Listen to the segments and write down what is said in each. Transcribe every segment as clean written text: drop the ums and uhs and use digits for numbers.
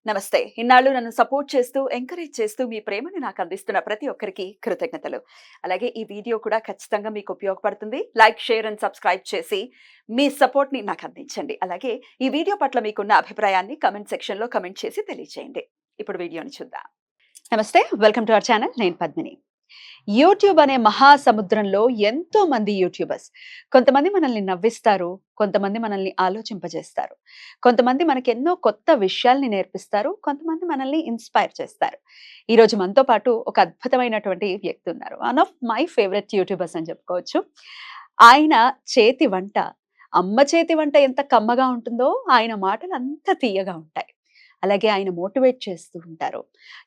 నమస్తే. ఇన్నాళ్ళు నన్ను సపోర్ట్ చేస్తూ, ఎంకరేజ్ చేస్తూ మీ ప్రేమని నాకు అందిస్తున్న ప్రతి ఒక్కరికి కృతజ్ఞతలు. అలాగే ఈ వీడియో కూడా ఖచ్చితంగా మీకు ఉపయోగపడుతుంది. లైక్, షేర్ అండ్ సబ్స్క్రైబ్ చేసి మీ సపోర్ట్‌ని నాకు అందించండి. అలాగే ఈ వీడియో పట్ల మీకున్న అభిప్రాయాన్ని కామెంట్ సెక్షన్‌లో కామెంట్ చేసి తెలియజేయండి. ఇప్పుడు వీడియోని చూద్దాం. నమస్తే. Welcome to our channel. నేను పద్మిని. యూట్యూబ్ అనే మహాసముద్రంలో ఎంతో మంది యూట్యూబర్స్. కొంతమంది మనల్ని నవ్విస్తారు, కొంతమంది మనల్ని ఆలోచింపజేస్తారు, కొంతమంది మనకి ఎన్నో కొత్త విషయాల్ని నేర్పిస్తారు, కొంతమంది మనల్ని ఇన్స్పైర్ చేస్తారు. ఈరోజు మనతో పాటు ఒక అద్భుతమైనటువంటి వ్యక్తి ఉన్నారు. One of my favourite YouTubers అని చెప్పుకోవచ్చు. ఆయన చేతి వంట, అమ్మ చేతి వంట ఎంత కమ్మగా ఉంటుందో ఆయన మాటలు అంత తీయగా ఉంటాయి. అలాగే ఆయన మోటివేట్ చేస్తూ ఉంటారు.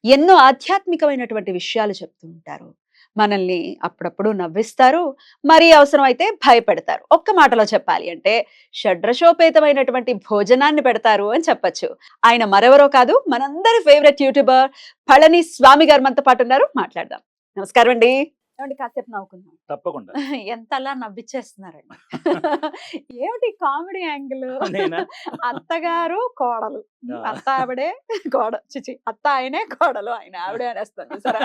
ఎన్నో ఆధ్యాత్మికమైనటువంటి విషయాలు చెప్తూ ఉంటారు. మనల్ని అప్పుడప్పుడు నవ్విస్తారు, మరీ అవసరమైతే భయపెడతారు. ఒక్క మాటలో చెప్పాలి అంటే షడ్రసోపేతమైనటువంటి భోజనాన్ని పెడతారు అని చెప్పొచ్చు. ఆయన మరెవరో కాదు, మనందరి ఫేవరెట్ యూట్యూబర్ పళని స్వామి గారు మనతో పాటు ఉన్నారు. మాట్లాడదాం. నమస్కారం అండి. ఏమండి కాసేపు నవ్వుకుందాం. తప్పకుండా. ఎంత అలా నవ్విచ్చేస్తున్నారండి. ఏమిటి కామెడీ యాంగిల్? నేనా? అత్తగారు, కోడలు. ఆ! అత్త ఆవిడే, చిచి అత్త ఆయనే, కోడలు ఆయన ఆవిడే అనేస్తాను చూసారా?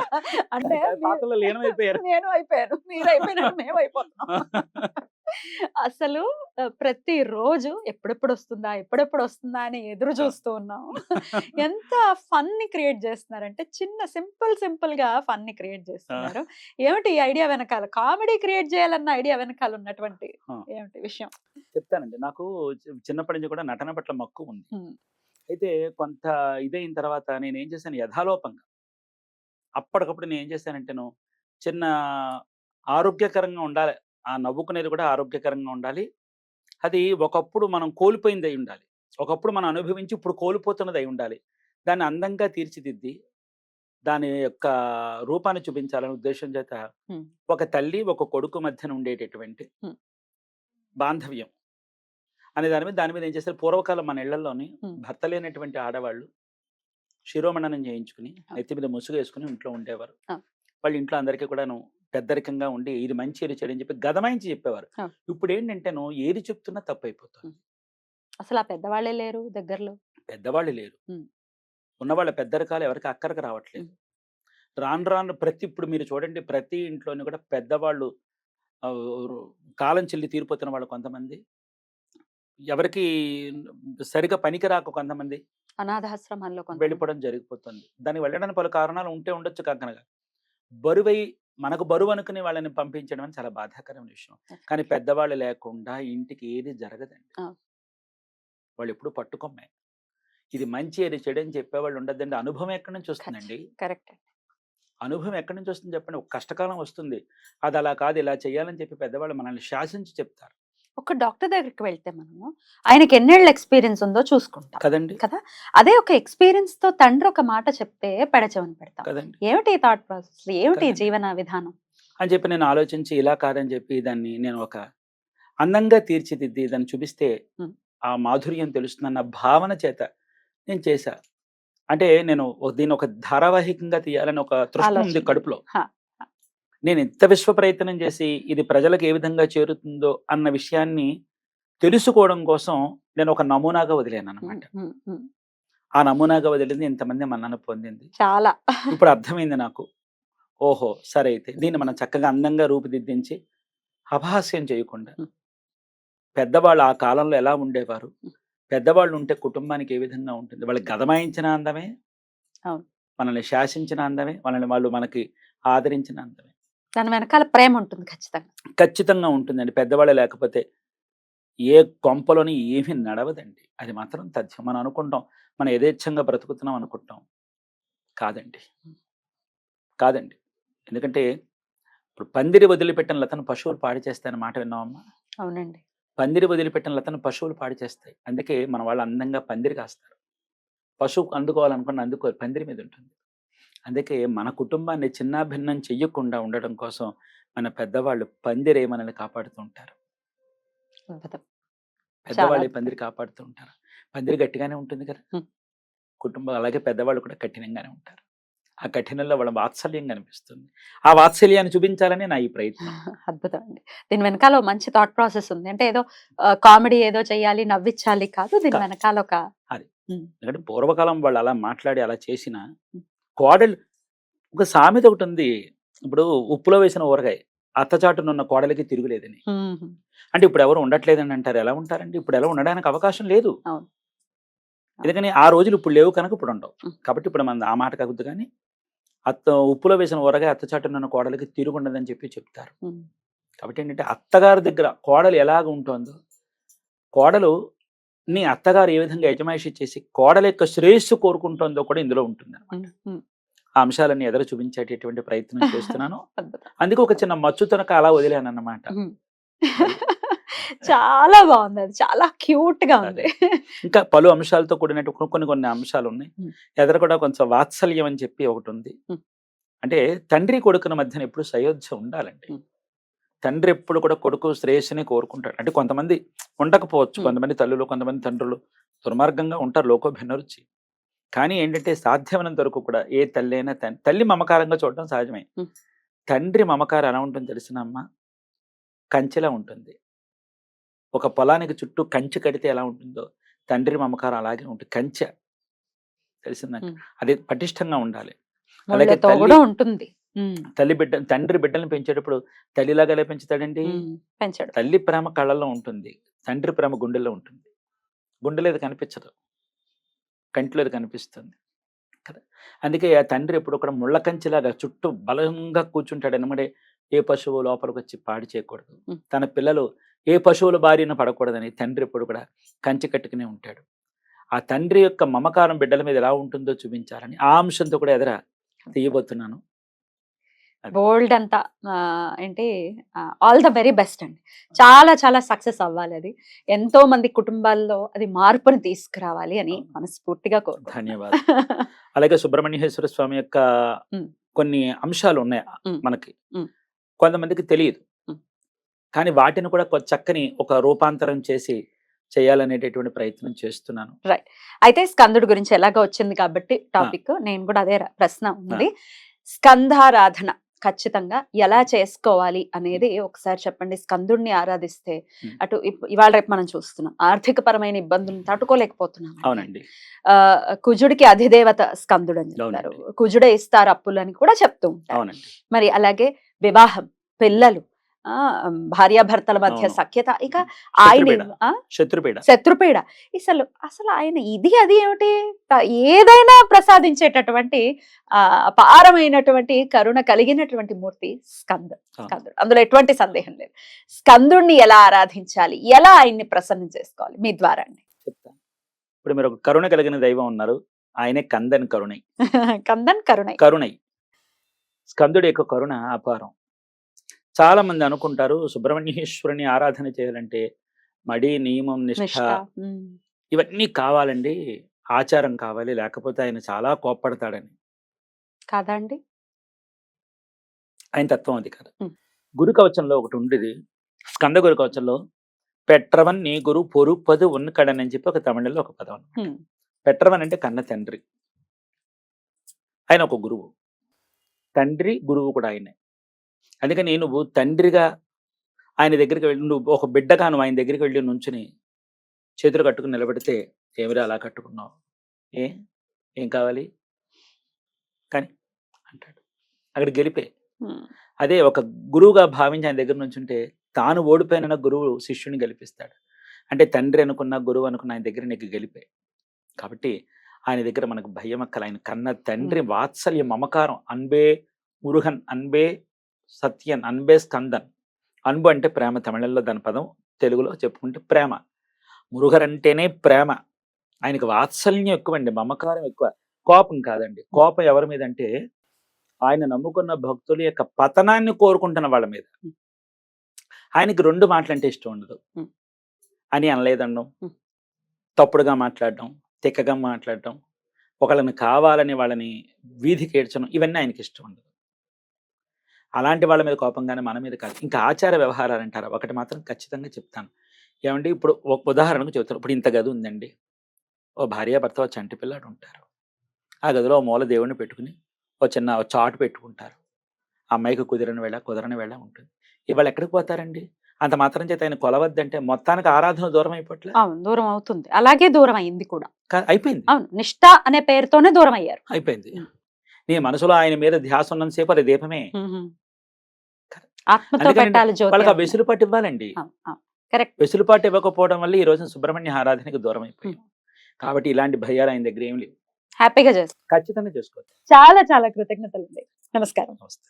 అంటే పాత్రలో లీనమైపోయారు. నేను అయిపోయాను, మీరు అయిపోయినారు, మేము అయిపోతున్నాం. అసలు ప్రతిరోజు ఎప్పుడెప్పుడు వస్తుందా, ఎప్పుడెప్పుడు వస్తుందా అని ఎదురు చూస్తూ ఉన్నాం. ఎంత ఫన్ ని క్రియేట్ చేస్తున్నారంటే చిన్న సింపుల్ గా ఫన్ ని క్రియేట్ చేస్తున్నారు. ఏమిటి ఈ ఐడియా వెనకాల, కామెడీ క్రియేట్ చేయాలన్న ఐడియా వెనకాల ఉన్నటువంటి ఆ! ఏమిటి విషయం? చెప్తానండి. నాకు చిన్నప్పటి నుంచి కూడా నటన పట్ల మక్కువ ఉంది. హ్మ్. అయితే కొంత ఇదైన తర్వాత నేనేం చేశాను యథాలోపంగా అప్పటికప్పుడు నేనేం చేశానంటేను చిన్న ఆరోగ్యకరంగా ఉండాలి. ఆ నవ్వుకునేది కూడా ఆరోగ్యకరంగా ఉండాలి. అది ఒకప్పుడు మనం కోల్పోయిందై ఉండాలి. ఒకప్పుడు మనం అనుభవించి ఇప్పుడు కోల్పోతున్నదై ఉండాలి. దాన్ని అందంగా తీర్చిదిద్ది దాని యొక్క రూపాన్ని చూపించాలనే ఉద్దేశ్యం చేత హ్మ్. ఒక తల్లి, ఒక కొడుకు మధ్యన ఉండేటటువంటి హ్మ్. బాంధవ్యం అనే దాని మీద ఏం చేస్తారు పూర్వకాలం మన ఇళ్లలోని హ్మ్. భర్త లేనటువంటి ఆడవాళ్ళు శిరోమణనం చేయించుకుని నెత్తి మీద ముసుగు వేసుకుని ఇంట్లో ఉండేవారు. ఆ. వాళ్ళు ఇంట్లో అందరికీ కూడాను పెద్దరికంగా ఉండి ఇది మంచి ఇది చెడు అని చెప్పి గదమాయించి చెప్పేవారు. ఆ. ఇప్పుడు ఏంటంటేను ఏది చెప్తున్నా తప్పైపోతుంది. అసలు ఆ పెద్దవాళ్ళే లేరు దగ్గరలో. పెద్దవాళ్ళు లేరు. హ్మ్. ఉన్నవాళ్ళ పెద్దరికాలు ఎవరికి అక్కరకు రావట్లేదు. రాను రాను ఇప్పుడు మీరు చూడండి ప్రతి ఇంట్లోని కూడా పెద్దవాళ్ళు ఆహ్, కాలం చెల్లి తీరిపోతున్న వాళ్ళు కొంతమంది. ఎవరికీ సరిగ్గా పనికి రాక కొంతమంది అనాథాశ్రమాల్లో కొంతమంది. వెళ్ళిపోవడం జరిగిపోతుంది. దానికి వెళ్ళడానికి పలు కారణాలు ఉంటే ఉండొచ్చు కాకనగా. బరువై మనకు బరువు అనుకుని వాళ్ళని పంపించడం అని చాలా బాధాకరమైన విషయం. కానీ పెద్దవాళ్ళు లేకుండా ఇంటికి ఏది జరగదండి. ఆ. వాళ్ళెప్పుడు పట్టుకొమ్మే. ఇది మంచి, అది చెడు అని చెప్పేవాళ్ళు ఉండద్దండి. అనుభవం ఎక్కడి నుంచి వస్తుందండి? కరెక్ట్. అనుభవం ఎక్కడి నుంచి వస్తుంది చెప్పండి? ఒక కష్టకాలం వస్తుంది. అది అలా కాదు, ఇలా చేయాలని చెప్పి పెద్దవాళ్ళు మనల్ని శాసించి చెప్తారు. ఒక డాక్టర్ దగ్గరికి వెళ్తే మనము ఆయనకి ఎన్నేళ్ళ ఎక్స్‌పీరియన్స్ ఉందో చూసుకుంటాం కదండీ! కదా! అదే ఒక ఎక్స్‌పీరియన్స్‌తో తండ్రి ఒక మాట చెప్తే పెడచెవిన పెడతాం. కదండీ! ఏమిటి ఈ థాట్ ప్రాసెస్? ఏమిటి ఈ కదండీ! జీవన విధానం? అని చెప్పి నేను ఆలోచించి ఇలా కాదని చెప్పి దాన్ని నేను ఒక అందంగా తీర్చిదిద్ది దాన్ని చూపిస్తే హ్మ్. ఆ మాధుర్యం తెలుస్తుందన్న భావన చేత నేను చేశా. అంటే నేను దీన్ని ఒక ధారావాహికంగా తీయాలని ఒక తృష్ణ ఉంది ఆలోచన. కడుపులో. హా! నేను ఎంత విశ్వ ప్రయత్నం చేసి ఇది ప్రజలకు ఏ విధంగా చేరుతుందో అన్న విషయాన్ని తెలుసుకోవడం కోసం నేను ఒక నమూనాగా వదిలాననమాట. ఆ నమూనాగా వదిలింది ఇంతమంది మన్నన పొందింది. చాలా. ఇప్పుడు అర్థమైంది నాకు. ఓహో! సరే అయితే దీన్ని మనం చక్కగా అందంగా రూపుదిద్దించి అపహాస్యం చేయకుండా హ్మ్. పెద్దవాళ్ళు ఆ కాలంలో ఎలా ఉండేవారు? హ్మ్. పెద్దవాళ్ళు ఉంటే కుటుంబానికి ఏ విధంగా ఉంటుంది? వాళ్ళకి గదమాయించిన అందమే, అవును. మనల్ని శాసించిన అందమే, వాళ్ళు మనకి ఆదరించిన అందమే. దాని వెనకాల ప్రేమ ఉంటుంది ఖచ్చితంగా. ఖచ్చితంగా ఉంటుందండి. పెద్దవాళ్ళు లేకపోతే ఏ కొంపలోని ఏమీ నడవదండి. అది మాత్రం తథ్యం. మనం అనుకుంటాం, మనం యథేచ్ఛంగా బ్రతుకుతున్నాం అనుకుంటాం. కాదండి. కాదండి. ఎందుకంటే ఇప్పుడు పందిరి వదిలిపెట్టిన లతను పశువులు పాడు చేస్తాయన్న మాట విన్నావమ్మా? అవునండి. పందిరి వదిలిపెట్టిన లతను పశువులు పాడు చేస్తాయి. అందుకే మన వాళ్ళు అందంగా పందిరి కాస్తారు. పశువు అందుకోవాలనుకున్న అందుకోరు. పందిరి మీద ఉంటుంది. అందుకే మన కుటుంబాన్ని చిన్నాభిన్నం చెయ్యకుండా ఉండడం కోసం మన పెద్దవాళ్ళు పందిరే మనల్ని కాపాడుతూ ఉంటారు. అద్భుతం. చాలా పెద్దవాళ్ళు ఈ అద్భుతం. పందిరి కాపాడుతూ ఉంటారు. పందిరి గట్టిగానే ఉంటుంది కదా! హ్మ్. కుటుంబం అలాగే పెద్దవాళ్ళు కూడా కఠినంగానే ఉంటారు. ఆ కఠినంలో వాళ్ళ వాత్సల్యం కనిపిస్తుంది. ఆ వాత్సల్యాన్ని చూపించాలనే నా ఈ ప్రయత్నం. అద్భుతం అండి. దీని వెనకాల ఓ మంచి థాట్ ప్రాసెస్ ఉంది. అంటే ఏదో కామెడీ ఏదో చేయాలి, నవ్వించాలి కాదు. దీని కాదు. వెనకాల ఒక అది. ఉమ్, ఎందుకంటే పూర్వకాలం వాళ్ళు అలా మాట్లాడి అలా చేసిన ఉమ్, కోడలు ఒక సామెత ఒకటి ఉంది. ఇప్పుడు ఉప్పులో వేసిన ఊరగాయ అత్తచాటునున్న కోడలికి తిరుగులేదని. ఉమ్, అంటే ఇప్పుడు ఎవరు ఉండట్లేదని అంటారు. ఎలా ఉంటారండి? ఇప్పుడు ఎలా ఉండడానికి అవకాశం లేదు. అవును. ఎందుకని ఆ రోజులు ఇప్పుడు లేవు కనుక ఇప్పుడు ఉండవు. ఉమ్, కాబట్టి ఇప్పుడు మన ఆ మాట కాకుద్దు కానీ ఉప్పులో వేసిన ఊరగాయ అత్తచాటునున్న కోడలికి తిరుగుండదని చెప్పి చెప్తారు. ఉమ్, కాబట్టి ఏంటంటే అత్తగారి దగ్గర కోడలు ఎలాగ ఉంటుందో, కోడలు నీ అత్తగారు ఏ విధంగా యజమాయిషి చేసి కోడల యొక్క శ్రేయస్సు కోరుకుంటుందో కూడా ఇందులో ఉంటుందన్నమాట. ఉమ్, ఉమ్. ఆ అంశాలన్నీ ఎదర చూపించేటటువంటి ప్రయత్నం చేస్తున్నాను. అద్భుతం. అందుకే ఒక చిన్న మచ్చుతనక అలా వదిలానన్నమాట. ఉమ్. అది. చాలా బాగుంది, అది చాలా క్యూట్ గా అదే. ఉంది. ఇంకా పలు అంశాలతో కూడినట్టు కొన్ని అంశాలున్నాయి. ఉమ్, ఎదర కూడా కొంచెం వాత్సల్యం అని చెప్పి ఒకటుంది. ఉమ్, అంటే తండ్రి కొడుకుల మధ్యన ఎప్పుడు సయోధ్య ఉండాలండి. ఉమ్, తండ్రి ఎప్పుడు కూడా కొడుకు శ్రేయస్సుని కోరుకుంటాడు. అంటే కొంతమంది ఉండకపోవచ్చు. ఉమ్, కొంతమంది తల్లులు, కొంతమంది తండ్రులు దుర్మార్గంగా ఉంటారు. లోకో భిన్నరుచి. కానీ ఏంటంటే సాధ్యమైనంత వరకు కూడా ఏ తల్లి అయినా తల్లి మమకారంగా చూడడం సహజమే. ఉమ్. తండ్రి మమకారం ఎలా ఉంటుందో తెలిసినమ్మా? కంచెలా ఉంటుంది. ఒక పొలానికి చుట్టూ కంచె కడితే ఎలా ఉంటుందో తండ్రి మమకారం అలాగే ఉంటుంది. కంచె తెలిసిందండి. ఉమ్. అది పటిష్టంగా ఉండాలి. అలాగే ముళ్ళతో తల్లి కూడా ఉంటుంది. ఉమ్, తండ్రి బిడ్డలను పెంచేటప్పుడు తల్లిలాగా ఎలా పెంచుతాడండి? పెంచాడు. తల్లి ప్రేమ కళ్ళల్లో ఉంటుంది. తండ్రి ప్రేమ గుండెల్లో ఉంటుంది. గుండెలో అది కనిపించదు. కంటిలో అది కనిపిస్తుంది కదా. అందుకే ఆ తండ్రి ఎప్పుడు కూడా ముళ్ళ కంచెలాగా చుట్టూ బలంగా కూర్చుంటాడు. అనమాట ఏ పశువు లోపలికి వచ్చి పాడు చేయకూడదు. ఉమ్. తన పిల్లలు ఏ పశువుల బారిన పడకూడదని తండ్రి ఎప్పుడు కూడా కంచె కట్టుకునే ఉంటాడు. ఆ తండ్రి యొక్క మమకారం బిడ్డల మీద ఎలా ఉంటుందో చూపించాలని ఆ అంశంతో కూడా ఎదర తీయబోతున్నాను. అది. బోల్డ్ అంతా ఏంటి, ఆల్ ద వెరీ బెస్ట్ అండి. చాలా చాలా సక్సెస్ అవ్వాలి అది. ఎంతో మంది కుటుంబాల్లో అది మార్పుని తీసుకురావాలి అని అవును. మనస్ఫూర్తిగా కోరుకుంటున్నాను. ధన్యవాదాలు. అలాగే సుబ్రహ్మణ్యేశ్వర స్వామి యొక్క ఉమ్, కొన్ని అంశాలు ఉన్నాయి ఉమ్, మనకి. ఉమ్, కొంతమందికి తెలియదు. ఉమ్. కానీ వాటిని కూడా చక్కని ఒక రూపాంతరం చేసి చేయాలనేటటువంటి ప్రయత్నం చేస్తున్నాను. రైట్. అయితే స్కందుడి గురించి ఎలాగో వచ్చింది కాబట్టి టాపిక్, నేను కూడా అదే ప్రశ్న ఉంది. స్కందారాధన ఖచ్చితంగా ఎలా చేసుకోవాలి అనేది ఒకసారి చెప్పండి. స్కందుడిని ఆరాధిస్తే అటు ఇవాళ రేపు మనం చూస్తున్నాం ఆర్థిక పరమైన ఇబ్బందులను తట్టుకోలేకపోతున్నాం. అవునండి. కుజుడికి అధిదేవత స్కందుడు అని చెప్తారు. అవునండి. కుజుడే ఇస్తారు అప్పులు అని కూడా చెప్తూ ఉంటారు. అవునండి. మరి అలాగే వివాహం, పిల్లలు, భార్యాభర్తల మధ్య అవును. సఖ్యత, ఇక ఆయన శత్రుపీడ. శత్రుపీడ, అసలు అసలు ఆయన ఇది అది ఏమిటి, ఏదైనా ప్రసాదించేటటువంటి అపారమైనటువంటి కరుణ కలిగినటువంటి మూర్తి స్కందుడు. అందులో ఎటువంటి సందేహం లేదు. స్కందుడిని ఎలా ఆరాధించాలి, ఎలా ఆయన్ని ప్రసన్నం చేసుకోవాలి మీ ద్వారా అండి? చెప్తాను. ఇప్పుడు మీరు ఒక కరుణ కలిగిన దైవం ఉన్నారు. ఆయనే కందన్ కరుణై. కందన్ కరుణై. కరుణై. స్కందుడి యొక్క కరుణ అపారం. చాలా మంది అనుకుంటారు సుబ్రహ్మణ్యేశ్వరుని ఆరాధన చేయాలంటే మడి, నియమం, నిష్ఠ ఇవన్నీ కావాలండి. ఆచారం కావాలి. లేకపోతే ఆయన చాలా కోప్పడతాడని. కాదా అండి? ఆయన తత్వం అది కాదు. గురు కవచంలో ఒకటి ఉండేది. స్కంద గురు కవచంలో పెట్రవన్ నీ గురు పొరుపదు ఉన్నకడని అని చెప్పి ఒక తమిళంలో ఒక పదం. పెట్రవన్ అంటే కన్న తండ్రి. ఆయన ఒక గురువు. తండ్రి గురువు కూడా ఆయనే. అందుకని నువ్వు తండ్రిగా ఆయన దగ్గరికి వెళ్ళి, నువ్వు ఒక బిడ్డగా నువ్వు ఆయన దగ్గరికి వెళ్ళి నుంచుని చేతులు కట్టుకుని నిలబెడితే, ఏమిరా అలా కట్టుకున్నావు, ఏం కావాలి కానీ అంటాడు. అక్కడ గెలిపే. అదే ఒక గురువుగా భావించి ఆయన దగ్గర నుంచుంటే తాను ఓడిపోయిన గురువు శిష్యుని గెలిపిస్తాడు. అంటే తండ్రి అనుకున్న గురువు అనుకున్న ఆయన దగ్గర నీకు గెలిపే. కాబట్టి ఆయన దగ్గర మనకు భయం అక్కల. ఆయన కన్న తండ్రి వాత్సల్య మమకారం. అన్బే మురుగన్, అన్బే సత్యన్, అన్బే స్కందన్. అన్బు అంటే ప్రేమ, తమిళంలో దాని పదం, తెలుగులో చెప్పుకుంటే ప్రేమ. మురుగర్ అంటేనే ప్రేమ. ఆయనకు వాత్సల్యం ఎక్కువండి, మమకారం ఎక్కువ. కోపం కాదండి. కోపం ఎవరి మీద అంటే ఆయన నమ్ముకున్న భక్తుల యొక్క పతనాన్ని కోరుకుంటున్న వాళ్ళ మీద. ఆయనకి రెండు మాటలంటే ఇష్టం ఉండదు. అని అనలేదనడం, తప్పుడుగా మాట్లాడడం, తిక్కగా మాట్లాడడం, ఒకళ్ళని కావాలని వాళ్ళని వీధికి ఏడ్చడం, ఇవన్నీ ఆయనకి ఇష్టం ఉండదు. అలాంటి వాళ్ళ మీద కోపంగానే మన మీద కాదు. ఇంకా ఆచార వ్యవహారాలు అంటారా, ఒకటి మాత్రం ఖచ్చితంగా చెప్తాను. ఏమండి, ఇప్పుడు ఒక ఉదాహరణకు చెబుతాను. ఇప్పుడు ఇంత గది ఉందండి. ఓ భార్యాభర్త, ఓ చంటి పిల్లాడు ఉంటారు. ఆ గదిలో ఓ మూల దేవుడిని పెట్టుకుని ఓ చిన్న చాటు పెట్టుకుంటారు. అమ్మాయికి కుదిరని వేళ, కుదరని వేళ ఉంటుంది. ఇవాళ ఎక్కడికి పోతారండి? అంత మాత్రం చేత ఆయన కొలవద్దంటే మొత్తానికి ఆరాధన దూరం అయిపోవట్లే. అవును, దూరం అవుతుంది. అలాగే దూరం అయింది కూడా. అయిపోయింది. అవును, నిష్ఠ అనే పేరుతోనే దూరం అయ్యారు. అయిపోయింది. ఉమ్. నీ మనసులో ఆయన మీద ధ్యాస ఉన్నంత సేపు అది దీపమే. ఆత్మతో అందుకని పెట్టాలి జ్యోతి వాళ్ళకి ఆ అంటున్నారు. వెసులుపాటు ఇవ్వాలండి. కరెక్ట్. వెసులుపాటు ఇవ్వకపోవడం వల్ల ఈ రోజున సుబ్రహ్మణ్య ఆరాధనకి దూరం అయిపోయాం. కాబట్టి ఇలాంటి భయాలు ఆయన దగ్గర ఏం లేవు. హ్యాపీగా చేస్తారు. ఖచ్చితంగా చేసుకోవచ్చు. చాలా చాలా కృతజ్ఞతలండి. నమస్కారం. నమస్తే.